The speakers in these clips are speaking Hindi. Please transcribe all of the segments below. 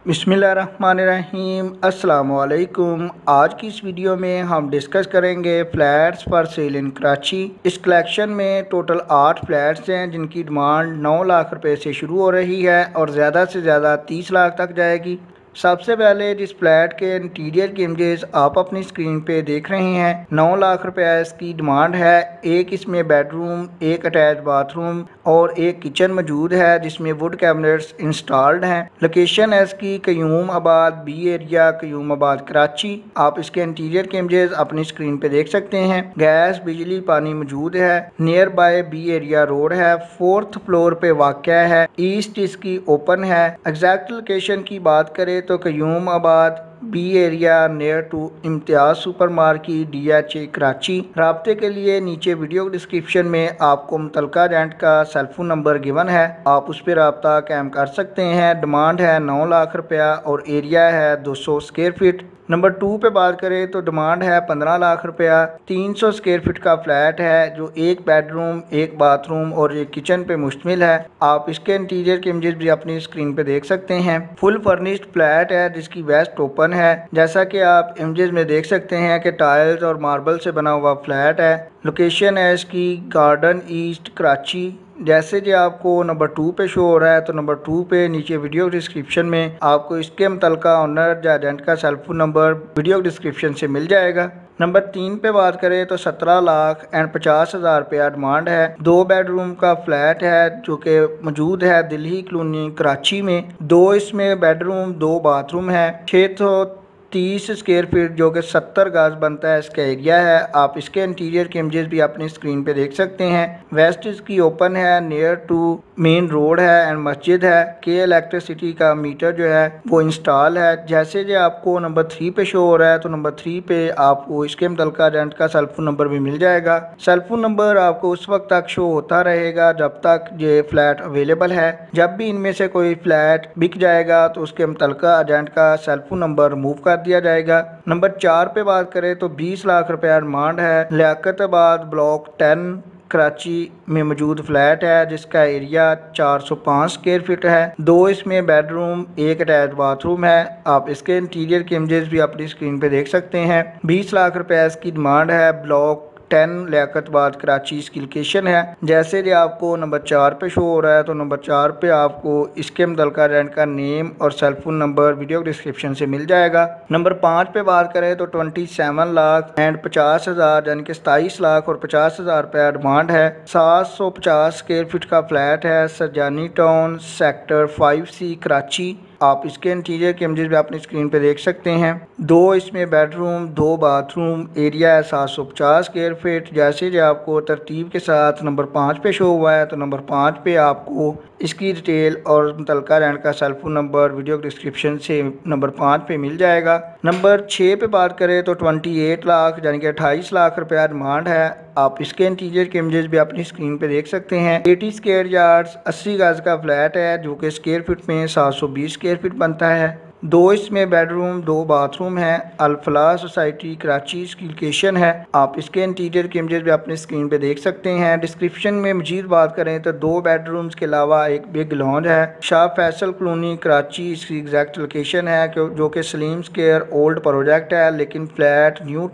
बिस्मिल्लाहिर्रहमानिर्रहीम अस्सलामुअलैकुम। आज की इस वीडियो में हम डिस्कस करेंगे फ्लैट्स फॉर सेल इन कराची। इस कलेक्शन में टोटल 8 फ्लैट्स हैं जिनकी डिमांड 9 लाख रुपए से शुरू हो रही है और ज़्यादा से ज़्यादा 30 लाख तक जाएगी। सबसे पहले जिस फ्लैट के इंटीरियर की इमेजेस आप अपनी स्क्रीन पे देख रहे हैं, 9 लाख रुपए इसकी डिमांड है। एक इसमें बेडरूम, एक अटैच बाथरूम और एक किचन मौजूद है जिसमें वुड कैबिनेट्स इंस्टॉल्ड हैं। लोकेशन है इसकी क्यूम आबाद बी एरिया, क्यूम आबाद कराची। आप इसके इंटीरियर के इमेजेस अपनी स्क्रीन पे देख सकते हैं। गैस, बिजली, पानी मौजूद है। Near by B area road है। 4th फ्लोर पे वाक़या है। ईस्ट इसकी ओपन है। एग्जैक्ट लोकेशन की बात करें तो Qayyumabad B area near to Imtiaz super market DHA Karachi. राब्ते के लिए नीचे वीडियो डिस्क्रिप्शन में आपको मुतलका एजेंट का सेलफोन नंबर गिवन है, आप उस पर रब्ता कायम कर सकते हैं। डिमांड है 9 लाख रुपया और एरिया है 200 स्क्वायर फीट। नंबर 2 पे बात करें तो डिमांड है 15 लाख रुपया। 300 स्क्वायर फीट का फ्लैट है जो एक बेडरूम, एक बाथरूम और एक किचन पे मुश्तमिल है। आप इसके इंटीरियर के इमेजेस भी अपनी स्क्रीन पे देख सकते हैं। फुल फर्निश्ड फ्लैट है जिसकी वेस्ट ओपन है। जैसा कि आप इमेजेस में देख सकते हैं कि टाइल्स और मार्बल से बना हुआ फ्लैट है। लोकेशन है इसकी गार्डन ईस्ट कराची। जैसे कि आपको नंबर 2 पे शो हो रहा है तो नंबर 2 पे नीचे वीडियो डिस्क्रिप्शन में आपको इसके मुतलका ओनर या एजेंट का सेलफोन नंबर वीडियो डिस्क्रिप्शन से मिल जाएगा। नंबर 3 पे बात करें तो 17 लाख एंड 50,000 रुपया डिमांड है। 2 बेडरूम का फ्लैट है जो कि मौजूद है दिल्ली कॉलोनी कराची में। 2 इसमें बेडरूम, 2 बाथरूम है। 630 स्क्वायर फीट जो कि 70 गज बनता है इसका एरिया है। आप इसके इंटीरियर के इमेजेस भी अपनी स्क्रीन पे देख सकते हैं। वेस्ट इसकी ओपन है, नियर टू मेन रोड है एंड मस्जिद है। के इलेक्ट्रिसिटी का मीटर जो है वो इंस्टॉल है। जैसे जो आपको नंबर 3 पे शो हो रहा है तो नंबर 3 पे आपको इसके मुतलका एजेंट का सेलफोन नंबर भी मिल जाएगा। सेलफोन नंबर आपको उस वक्त तक शो होता रहेगा जब तक ये फ्लैट अवेलेबल है। जब भी इनमें से कोई फ्लैट बिक जाएगा तो उसके मुतलका एजेंट का सेलफोन नंबर रिमूव कर दिया जाएगा। नंबर 4 पे बात करें तो 20 लाख रुपया डिमांड है। लियाकताबाद ब्लॉक 10 कराची में मौजूद फ्लैट है जिसका एरिया 405 स्क्वायर फीट है। 2 इसमें बेडरूम, एक अटैच बाथरूम है। आप इसके इंटीरियर के इमेजेस भी अपनी स्क्रीन पे देख सकते हैं। 20 लाख रुपया इसकी डिमांड है। ब्लॉक 10 लियाकताबाद कराची इसकी लोकेशन है। जैसे कि आपको नंबर 4 पे शो हो रहा है तो नंबर 4 पे आपको इसके मुतलका रेंट का नेम और सेलफोन नंबर वीडियो डिस्क्रिप्शन से मिल जाएगा। नंबर 5 पे बात करें तो 27 लाख एंड 50,000 यानी कि 27 लाख और 50,000 रुपया डिमांड है। 750 स्क्वायर फीट का फ्लैट है Sarjani town sector 5C Karachi. आप इसके इंटीरियर के इमेजेस भी अपनी स्क्रीन पे देख सकते हैं। 2 इसमें बेडरूम, 2 बाथरूम, एरिया है 750 स्क्वायर फीट। जैसे जो आपको तरतीब के साथ नंबर 5 पे शो हुआ है तो नंबर 5 पे आपको इसकी डिटेल और मुतलका रेंट का सेलफोन नंबर वीडियो डिस्क्रिप्शन से नंबर 5 पे मिल जाएगा। नंबर 6 पे बात करें तो 28 लाख यानी कि 28 लाख रुपया डिमांड है। आप इसके इंटीरियर के इमेजेस भी अपनी स्क्रीन पे देख सकते हैं। 80 स्क्वायर यार्ड्स 80 गज का फ्लैट है जो कि स्क्वायर फीट में 720 स्क्वायर फीट बनता है। 2 इसमें बेडरूम, 2 बाथरूम है। अल-फलाह सोसाइटी कराची इसकी लोकेशन है। आप इसके इंटीरियर के इमेजेस भी अपनी स्क्रीन पे देख सकते हैं। डिस्क्रिप्शन में मजीद बात करें तो 2 बेडरूम्स के अलावा एक बिग लॉन्ज है। शाह फैसल कॉलोनी कराची इसकी एग्जैक्ट लोकेशन है जो कि सलीम स्क्वायर ओल्ड प्रोजेक्ट है लेकिन फ्लैट न्यू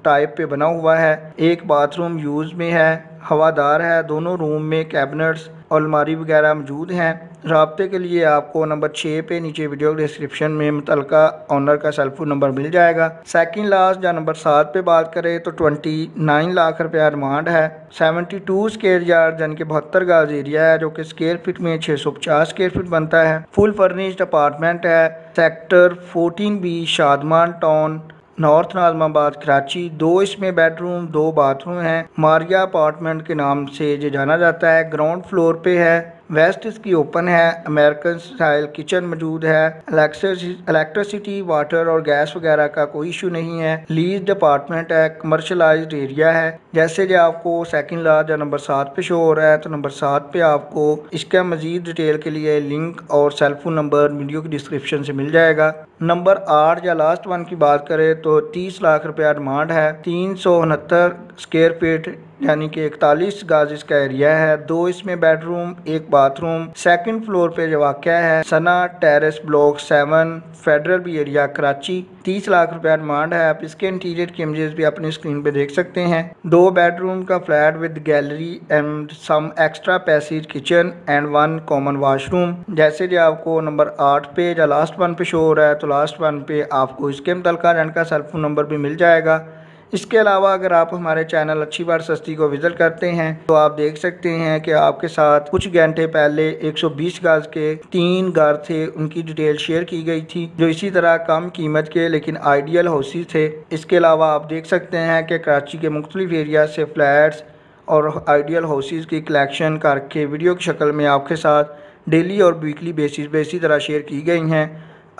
टाइप पे बना हुआ है। एक बाथरूम यूज में है, हवादार है। दोनों रूम में कैबिनेट्स और अलमारी वगैरह मौजूद हैं। राब्ते के लिए आपको नंबर 6 पे नीचे वीडियो डिस्क्रिप्शन में मुतलका ओनर का सेलफोन नंबर मिल जाएगा। सेकंड लास्ट या नंबर 7 पे बात करें तो 29 लाख रुपया डिमांड है। 72 स्क्वायर यार्ड यानी कि 72 गज एरिया है जो कि स्क्वायर फीट में 650 स्क्वायर फीट बनता है। फुल फर्निश्ड अपार्टमेंट है। Sector 14B Shadman town north Najmabad Karachi. 2 इसमें बेडरूम, 2 बाथरूम हैं। मारिया अपार्टमेंट के नाम से ये जाना जाता है। ग्राउंड फ्लोर पे है। वेस्ट इसकी ओपन है। अमेरिकन स्टाइल किचन मौजूद है। इलेक्ट्रिसिटी, वाटर और गैस वगैरह का कोई इशू नहीं है। लीज्ड अपार्टमेंट है। कमर्शलाइज्ड एरिया है। जैसे कि आपको सेकंड लास्ट या नंबर 7 पे शो हो रहा है तो नंबर 7 पे आपको इसका मजीद डिटेल के लिए लिंक और सेलफोन नंबर वीडियो की डिस्क्रिप्शन से मिल जाएगा। नंबर 8 या लास्ट वन की बात करें तो 30 लाख रुपया डिमांड है। 369 स्क्वायर फीट यानी कि 41 गज इसका एरिया है। 2 इसमें बेडरूम, 1 बाथरूम। सेकंड फ्लोर पे जो वाक़या है Sana terrace block 7 federal B area Karachi. 30 lakh रुपया डिमांड है। आप इसके इंटीरियर की इमेजेस भी अपनी स्क्रीन पे देख सकते हैं। 2 बेडरूम का flat with gallery and some extra passage kitchen and 1 common washroom. जैसे कि आपको नंबर 8 पे या लास्ट वन पे शो हो रहा है, तो लास्ट वन पे आपको इसके मुतल्लिका रेंट का सेल फोन नंबर भी मिल जाएगा। इसके अलावा अगर आप हमारे चैनल अच्छी बार सस्ती को विजिट करते हैं तो आप देख सकते हैं कि आपके साथ कुछ घंटे पहले 120 गज के 3 घर थे, उनकी डिटेल शेयर की गई थी जो इसी तरह कम कीमत के लेकिन आइडियल हाउसेस थे। इसके अलावा आप देख सकते हैं कि कराची के मुख्तलिफ एरिया से फ्लैट्स और आइडियल हाउसेस की कलेक्शन करके वीडियो की शक्ल में आपके साथ डेली और वीकली बेसिस पे इसी तरह शेयर की गई हैं।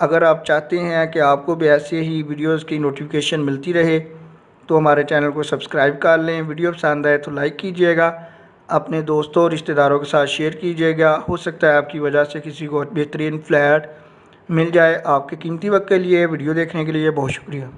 अगर आप चाहते हैं कि आपको भी ऐसे ही वीडियोज़ की नोटिफिकेशन मिलती रहे तो हमारे चैनल को सब्सक्राइब कर लें। वीडियो पसंद आए तो लाइक कीजिएगा, अपने दोस्तों और रिश्तेदारों के साथ शेयर कीजिएगा। हो सकता है आपकी वजह से किसी को बेहतरीन फ्लैट मिल जाए। आपके कीमती वक्त के लिए वीडियो देखने के लिए बहुत शुक्रिया।